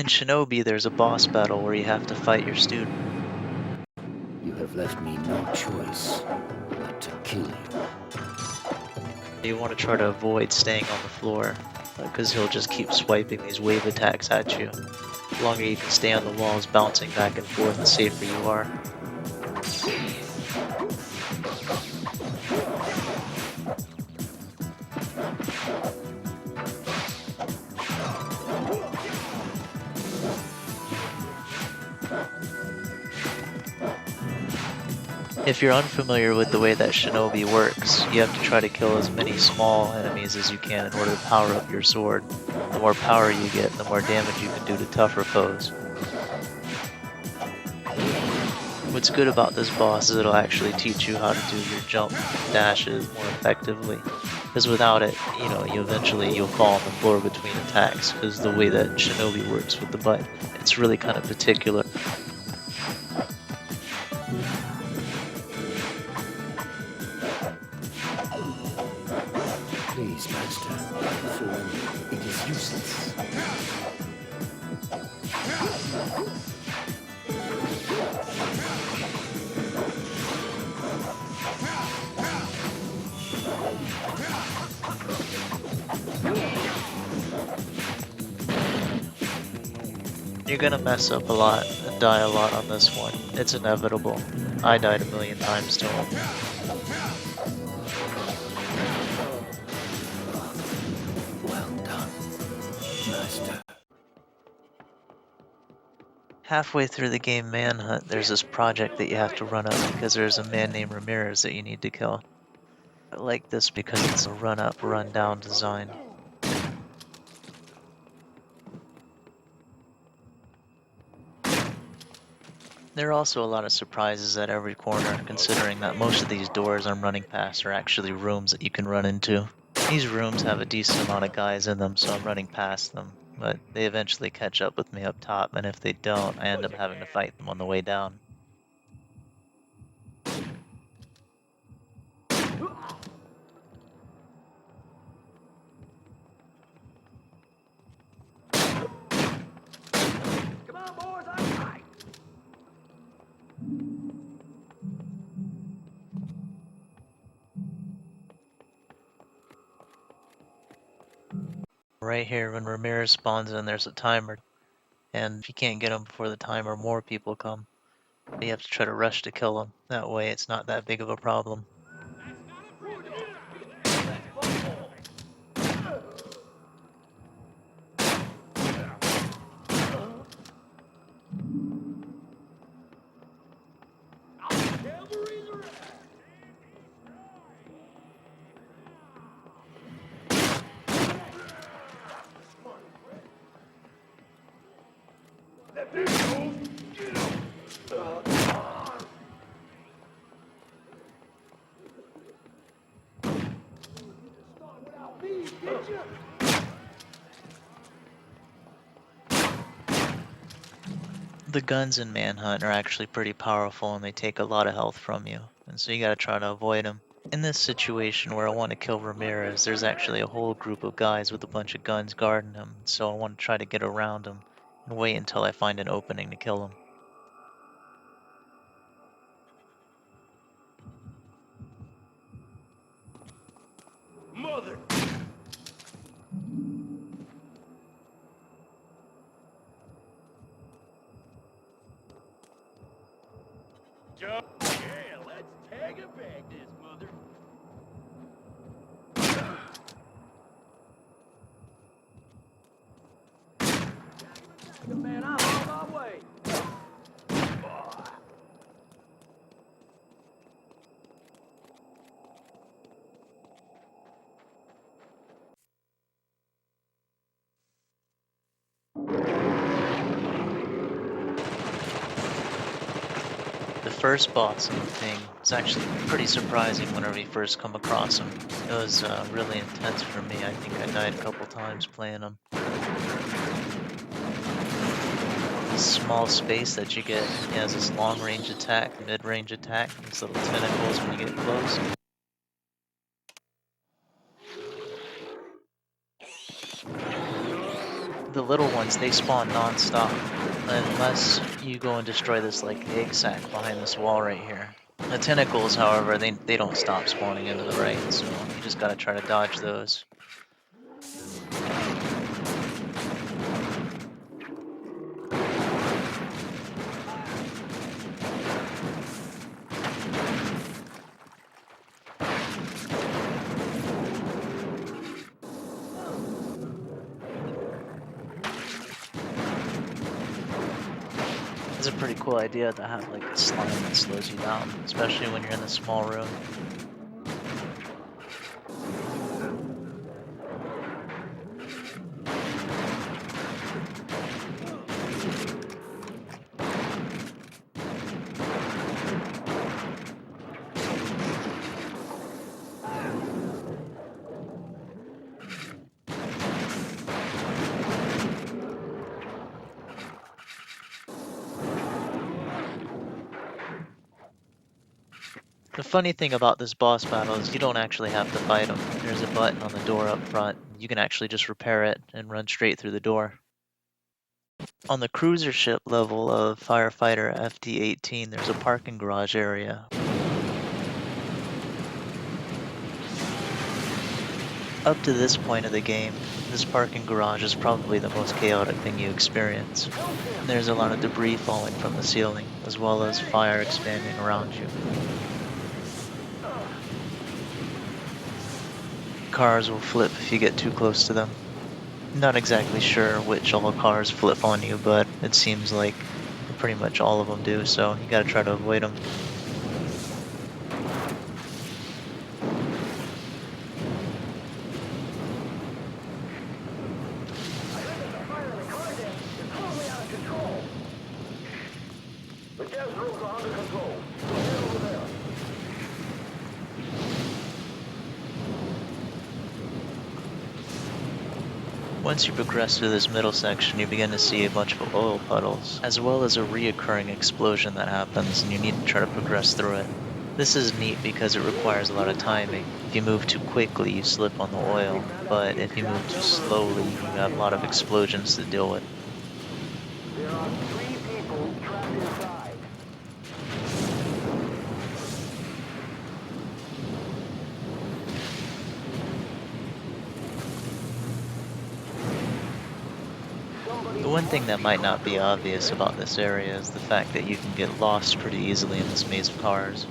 In Shinobi, there's a boss battle where you have to fight your student. You have left me no choice but to kill you. You want to try to avoid staying on the floor, because he'll just keep swiping these wave attacks at you. The longer you can stay on the walls, bouncing back and forth, the safer you are. If you're unfamiliar with the way that Shinobi works, you have to try to kill as many small enemies as you can in order to power up your sword. The more power you get, the more damage you can do to tougher foes. What's good about this boss is it'll actually teach you how to do your jump dashes more effectively. Because without it, you'll fall on the floor between attacks, because the way that Shinobi works with the button, it's really kind of particular. Please, Master, for it is useless. You're gonna mess up a lot and die a lot on this one. It's inevitable. I died a million times to him. Well done, Master. Halfway through the game Manhunt, there's this project that you have to run up because there's a man named Ramirez that you need to kill. I like this because it's a run-up, run-down design. There are also a lot of surprises at every corner, considering that most of these doors I'm running past are actually rooms that you can run into. These rooms have a decent amount of guys in them, so I'm running past them, but they eventually catch up with me up top, and if they don't, I end up having to fight them on the way down. Right here, when Ramirez spawns in, there's a timer, and if you can't get him before the timer, more people come. You have to try to rush to kill him. That way, it's not that big of a problem. The guns in Manhunt are actually pretty powerful and they take a lot of health from you, and so you gotta try to avoid them. In this situation where I want to kill Ramirez, there's actually a whole group of guys with a bunch of guns guarding him, so I want to try to get around him and wait until I find an opening to kill him. Mother! Yeah, let's tag a bag this, mother. Man, I'm on my way. The first boss in the thing was actually pretty surprising whenever you first come across him. It was really intense for me. I think I died a couple times playing him. This small space that you get, he has this long-range attack, mid-range attack, these little tentacles when you get close. the little ones, they spawn non-stop unless you go and destroy this like egg sac behind this wall right here. The tentacles, however, they don't stop spawning into the right, so you just gotta try to dodge those. It's a pretty cool idea to have like a slime that slows you down, especially when you're in a small room. The funny thing about this boss battle is you don't actually have to fight him. There's a button on the door up front. You can actually just repair it and run straight through the door. On the cruiser ship level of Firefighter FD-18, there's a parking garage area. Up to this point of the game, this parking garage is probably the most chaotic thing you experience. There's a lot of debris falling from the ceiling, as well as fire expanding around you. Cars will flip if you get too close to them. Not exactly sure which all cars flip on you, but it seems like pretty much all of them do, so you gotta try to avoid them. Once you progress through this middle section, you begin to see a bunch of oil puddles, as well as a reoccurring explosion that happens, and you need to try to progress through it. This is neat because it requires a lot of timing. If you move too quickly, you slip on the oil, but if you move too slowly, you have a lot of explosions to deal with. There are 3 people trapped inside. The one thing that might not be obvious about this area is the fact that you can get lost pretty easily in this maze of cars.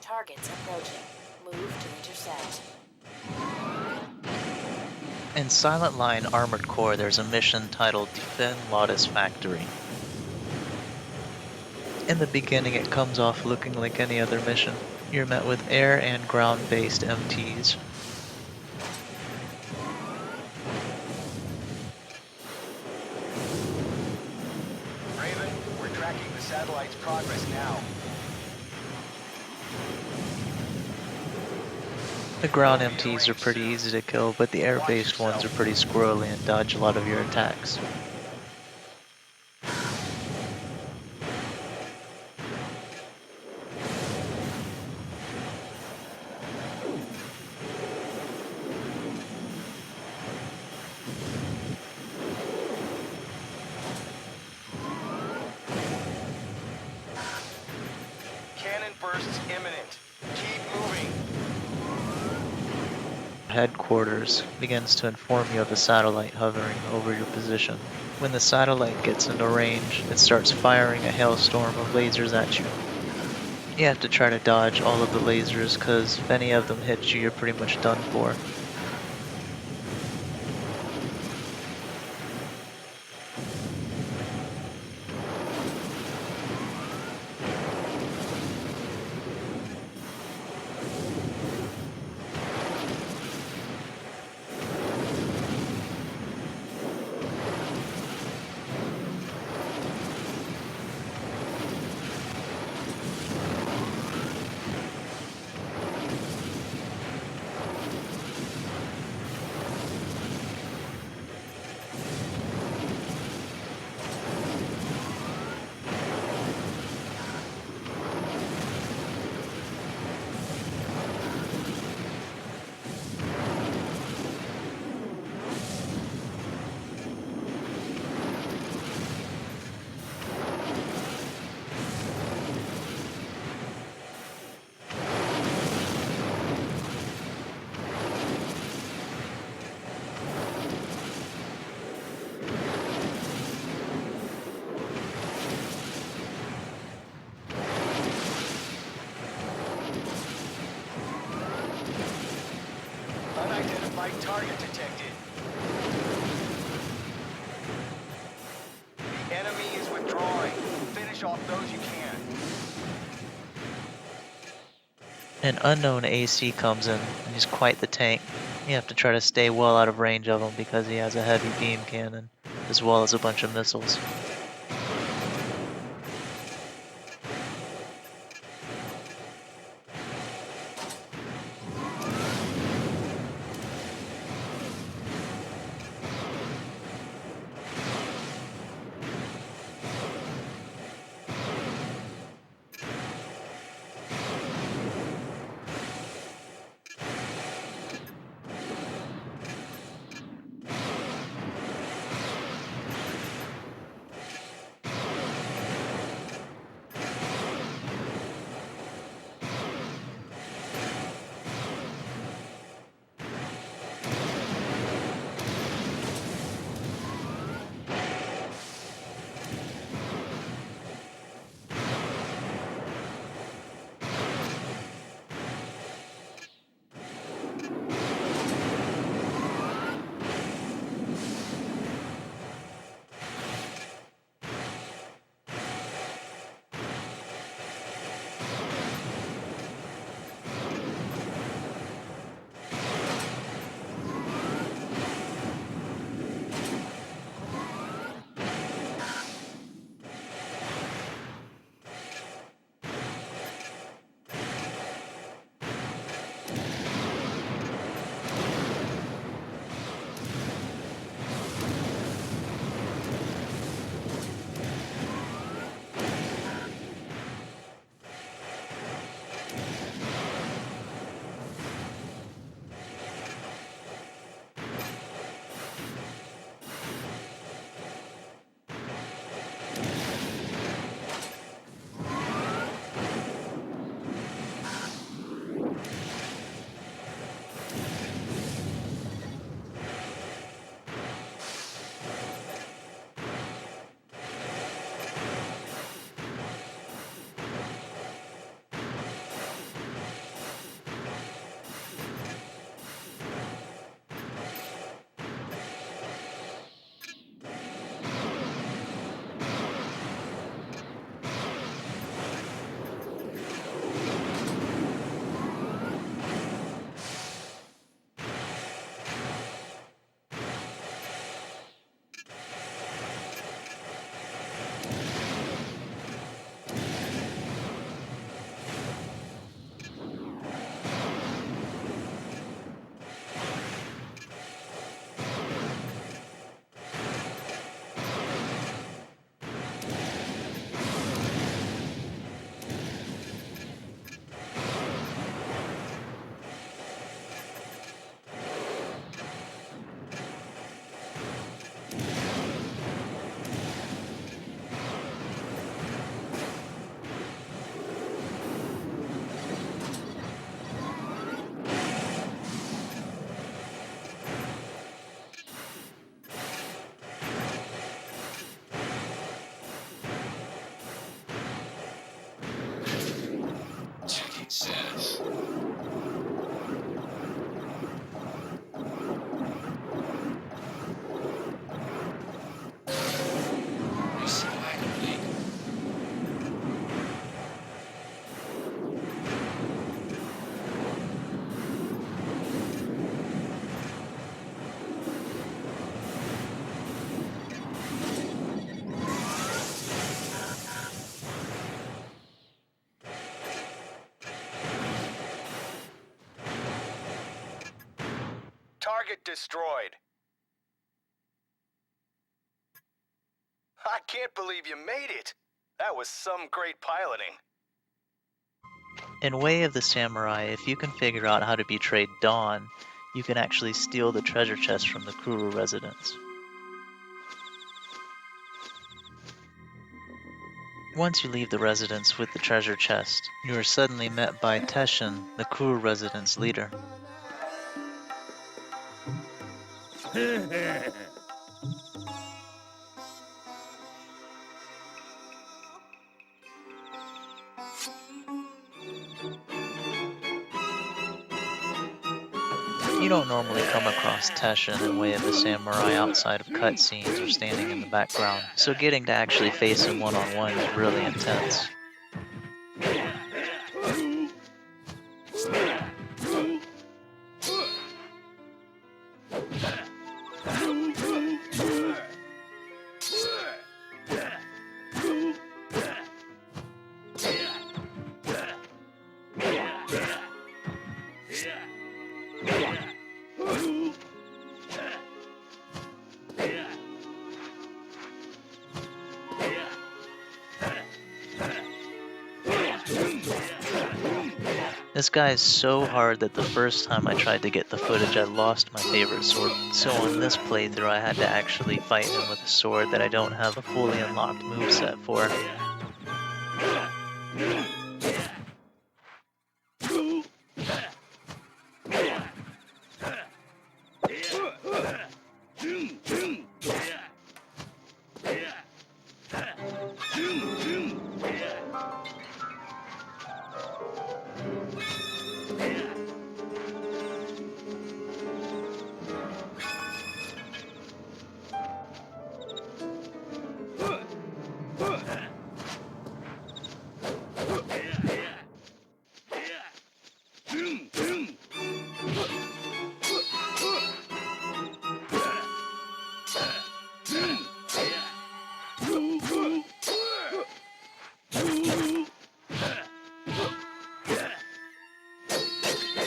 Targets approaching. Move to intercept. In Silent Line Armored Core, there's a mission titled Defend Lawdas Factory. In the beginning, it comes off looking like any other mission. You're met with air and ground-based MTs. Raven, we're tracking the satellite's progress now. The ground MTs are pretty easy to kill, but the air-based ones are pretty squirrely and dodge a lot of your attacks. Cannon bursts imminent. Keep moving. Headquarters begins to inform you of a satellite hovering over your position. When the satellite gets into range, it starts firing a hailstorm of lasers at you. You have to try to dodge all of the lasers, because if any of them hit you, you're pretty much done for. Unidentified target detected. The enemy is withdrawing. Finish off those you can. An unknown AC comes in, and he's quite the tank. You have to try to stay well out of range of him because he has a heavy beam cannon, as well as a bunch of missiles. Checking status. Reset complete. Target destroyed. I can't believe you made it. That was some great piloting. In Way of the Samurai, if you can figure out how to betray Dawn, you can actually steal the treasure chest from the Kuru residence. Once you leave the residence with the treasure chest, you are suddenly met by Tesshin, the Kuru residence leader. You don't normally come across Tesshin in way of a samurai outside of cutscenes or standing in the background, so getting to actually face him one-on-one is really intense. This guy is so hard that the first time I tried to get the footage I lost my favorite sword, so on this playthrough I had to actually fight him with a sword that I don't have a fully unlocked moveset for.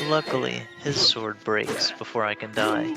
Luckily, his sword breaks before I can die.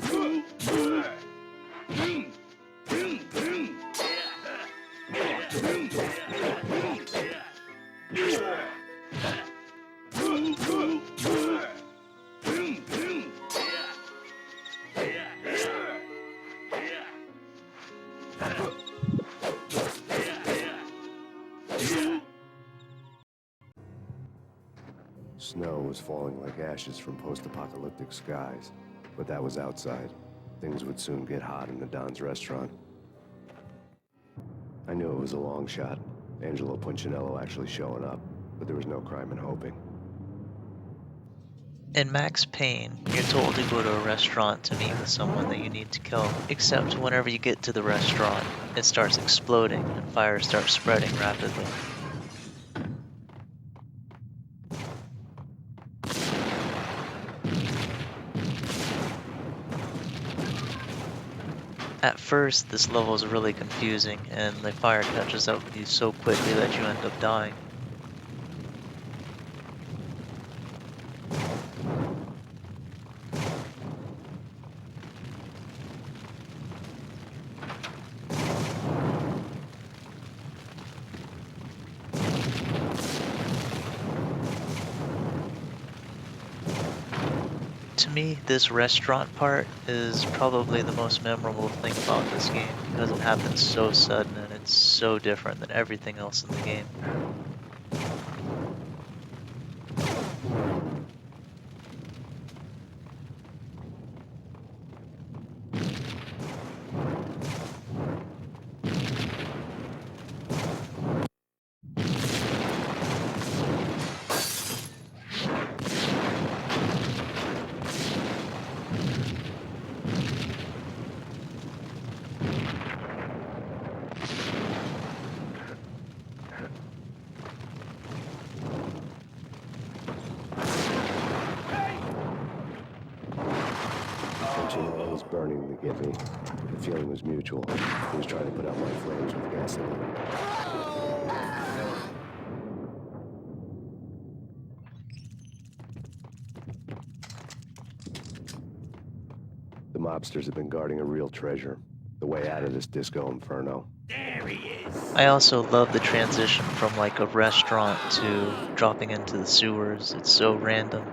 Snow was falling like ashes from post-apocalyptic skies, but that was outside. Things would soon get hot in the Don's restaurant. I knew it was a long shot, Angelo Punchinello actually showing up, but there was no crime in hoping. In Max Payne, you're told to go to a restaurant to meet with someone that you need to kill, except whenever you get to the restaurant, it starts exploding and fire starts spreading rapidly. At first, this level is really confusing, and the fire catches up with you so quickly that you end up dying. To me, this restaurant part is probably the most memorable thing about this game because it happens so sudden and it's so different than everything else in the game. Punchinello was burning to get me. The feeling was mutual. He was trying to put out my flames with gasoline. The mobsters have been guarding a real treasure. The way out of this disco inferno. I also love the transition from like a restaurant to dropping into the sewers. It's so random.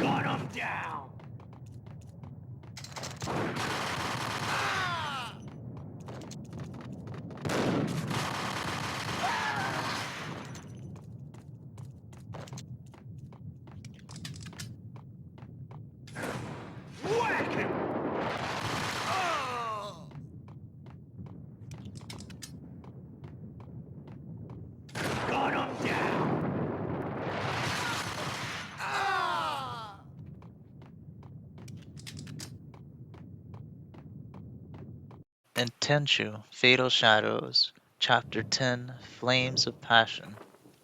Got him down! And Tenchu, Fatal Shadows, Chapter 10, Flames of Passion.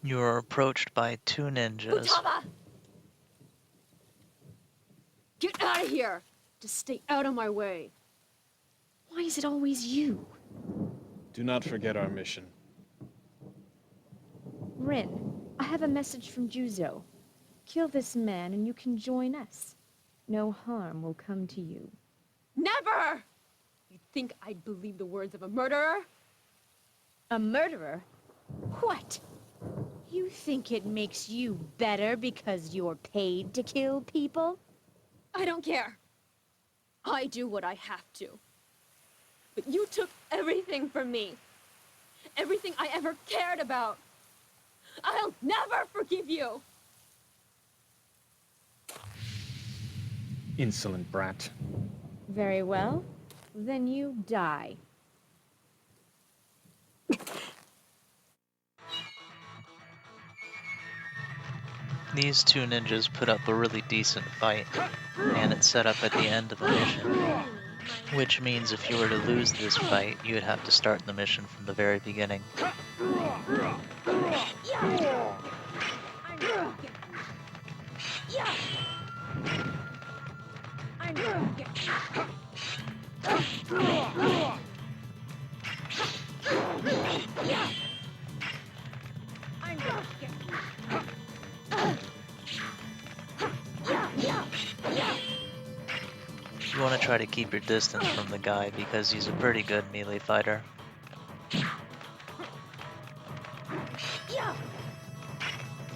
You are approached by two ninjas. Futaba! Get out of here! Just stay out of my way. Why is it always you? Do not forget our mission. Rin, I have a message from Juzo. Kill this man and you can join us. No harm will come to you. Never! You'd think I'd believe the words of a murderer? A murderer? What? You think it makes you better because you're paid to kill people? I don't care. I do what I have to. But you took everything from me. Everything I ever cared about. I'll never forgive you! Insolent brat. Very well. Then you die. These two ninjas put up a really decent fight, and it's set up at the end of the mission. Which means if you were to lose this fight, you would have to start the mission from the very beginning. You want to try to keep your distance from the guy because he's a pretty good melee fighter.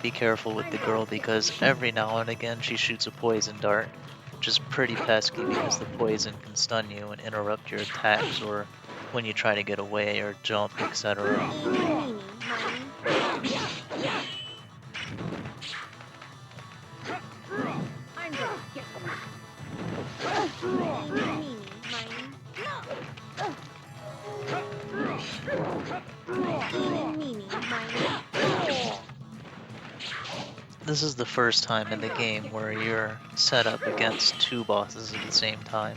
Be careful with the girl because every now and again she shoots a poison dart, which is pretty pesky because the poison can stun you and interrupt your attacks or when you try to get away or jump, etc. This is the first time in the game where you're set up against two bosses at the same time.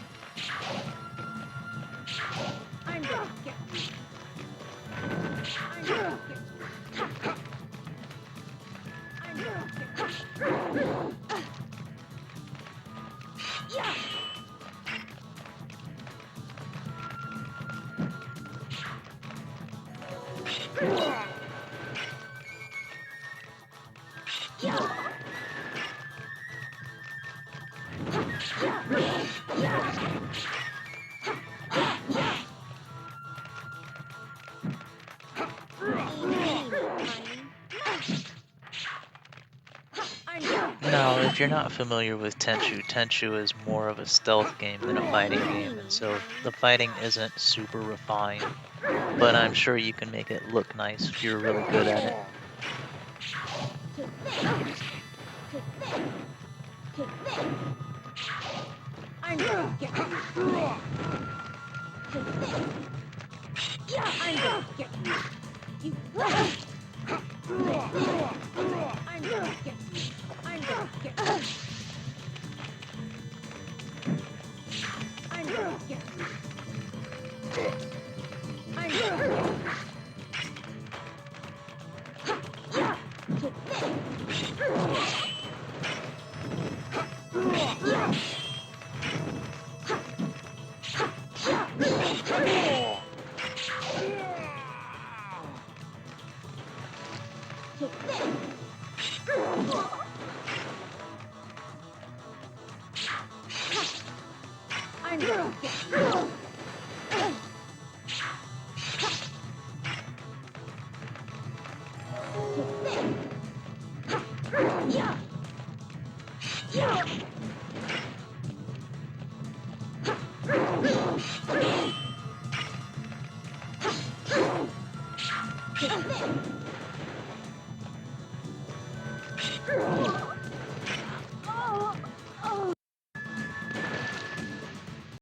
Now, if you're not familiar with Tenchu, Tenchu is more of a stealth game than a fighting game, and so the fighting isn't super refined, but I'm sure you can make it look nice if you're really good at it.